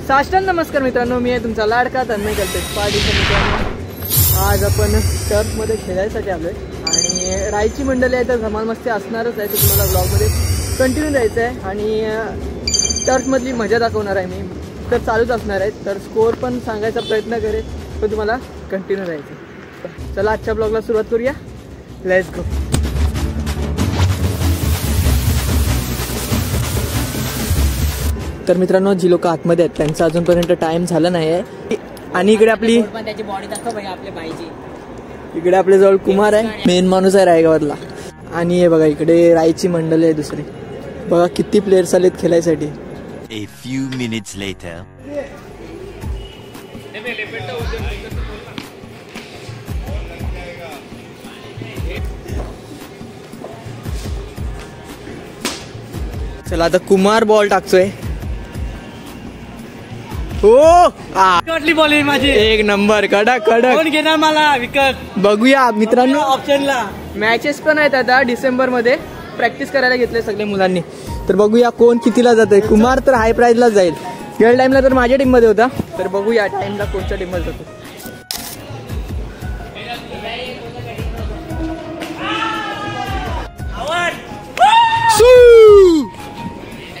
साष्टांग नमस्कार मित्रांनो, मी आहे तुमचा लाडका तन्मय कल्पेश पार्टीचा मित्रांनो। आज आपण टर्फमध्ये खेळायसाठी आलोय आणि रायची मंडळी आहे तर धमाल मस्ती असणारच आहे। तुम्हाला ब्लॉगमध्ये कंटिन्यू राहायचं आहे आणि टर्फमधली मजा दाखवणार आहे मी, तर चालूच असणार आहे। तर स्कोअर पण सांगायचा प्रयत्न करेल, पण तुम्हाला कंटिन्यू राहायचं। चला आजच्या ब्लॉगला सुरुवात करूया, लेट्स गो। तर मित्रांनो, जी लोक आतमध्ये आहेत त्यांचा अजूनपर्यंत टाइम झाला नाही आहे आणि इकडे आपली त्याची बॉडी दाखव भाई आपल्या बाईची। इकडे आपल्या जवळ कुमार आहे, मेन माणूस आहे रायगडला। आणि हे बघा इकडे रायची मंडळी आहे दुसरी, बघा किती प्लेयर्स आलेत खेळायसाठी। A few minutes later. चला आता कुमार बॉल टाकतोय। हो विकेटली बॉल आहे माझी, एक नंबर, कडक कडक। कोण घेणार मला विकेट बघूया मित्रांनो, ऑप्शनला मॅचेस पण आहेत आता डिसेंबर मध्ये, प्रॅक्टिस करायला घेतले सगळे मुलांनी। तर बघूया कोण कितीला जातोय। कुमार तर हाय प्राइजला जाईल, गेल्या टाइमला तर माझ्या टीम मध्ये होता, तर बघूया टाइमला कोणत्या टीम मध्ये जातो।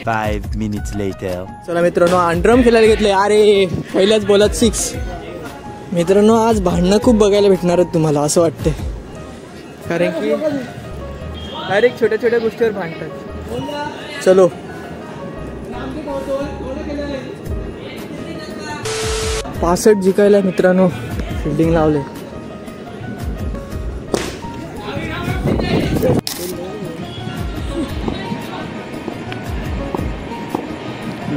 5 minutes later. चला मित्रांनो, अंडरम खेळायला घेतले। अरे पहिल्याच बॉलात 6। मित्रांनो आज भांडणं खूप बघायला भेटणार आहेत तुम्हाला असं वाटतंय, कारण की हर एक छोट्या छोट्या गोष्टीवर भांडतात। चलो पासष्ट जिंकायला मित्रांनो फिल्डिंग लावले।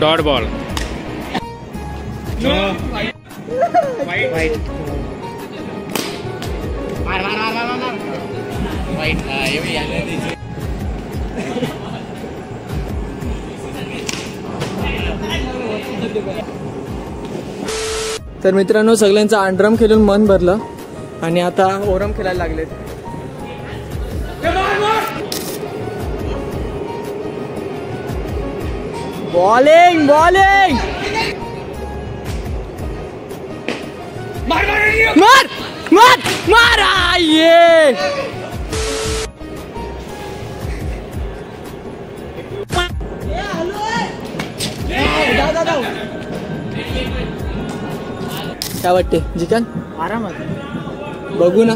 डॉट बॉल तर मित्रांनो सगळ्यांचं अंडरम खेळून मन भरलं आणि आता ओरम खेळायला लागलेत। बॉलिंग बॉलिंग मार मार मार ये काय वाटते जिकन? आरामात बघू ना।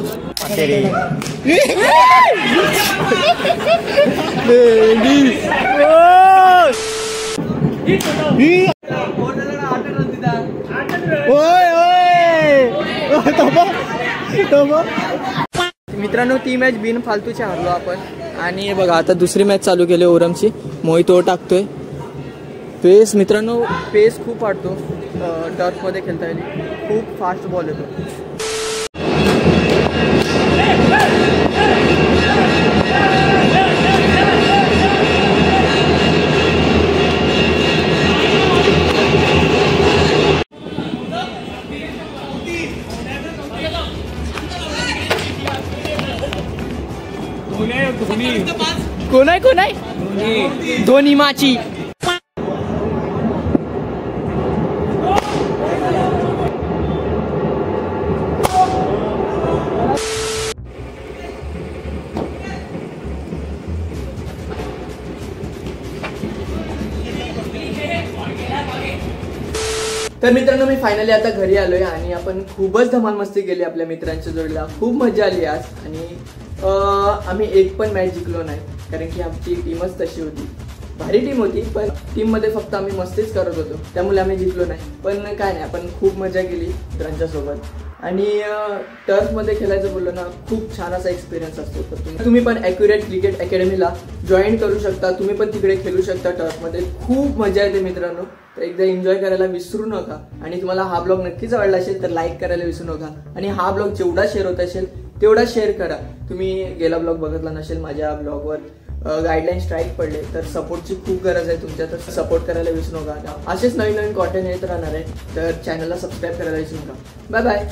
मित्रांनो ती मॅच बिन फालतूची हारलो आपण आणि बघा आता दुसरी मॅच चालू केली ओरमची। मोहित ओव्हर टाकतोय। पेस मित्रांनो, पेस खूप वाढतो टर्फमध्ये खेळता येईल, खूप फास्ट बॉल येतो। कोण आहे कोण आहे? धोनी माची। तर मित्रांनो मी फायनली आता घरी आलोय आणि आपण खूपच धमाल मस्ती केली आपल्या मित्रांच्या जोडीला, खूप मजा आली आज। आणि आम्ही एक पण मॅच जिंकलो नाही, कारण की आमची टीमच तशी होती, भारी टीम होती, पण टीम मध्ये फक्त आम्ही मस्तीच करत होतो, त्यामुळे आम्ही जिंकलो नाही। पण काय नाही, आपण खूप मजा केली मित्रांच्या सोबत। आणि टर्फमध्ये खेळायचं बोललो ना, खूप छान असा एक्सपिरियन्स असतो। तर तुम्ही पण ॲक्युरेट क्रिकेट अकॅडमीला जॉईन करू शकता, तुम्ही पण तिकडे खेळू शकता टर्फमध्ये, खूप मजा येते मित्रांनो। तर एकदा एन्जॉय करायला विसरू नका आणि तुम्हाला हा ब्लॉग नक्कीच आवडला असेल तर लाईक करायला विसरू नका आणि हा ब्लॉग जेवढा शेअर होत असेल तेवढा शेअर करा। तुम्ही गेला ब्लॉग बघितला नसेल, माझ्या ब्लॉगवर गाईडलाईन स्ट्राईक पडले, तर सपोर्टची खूप गरज आहे तुमच्या, तर सपोर्ट करायला विसरू नका। असेच नवीन नवीन कॉन्टेंट येत राहणार आहे, तर चॅनलला सबस्क्राईब करायला विसरू नका। Bye bye.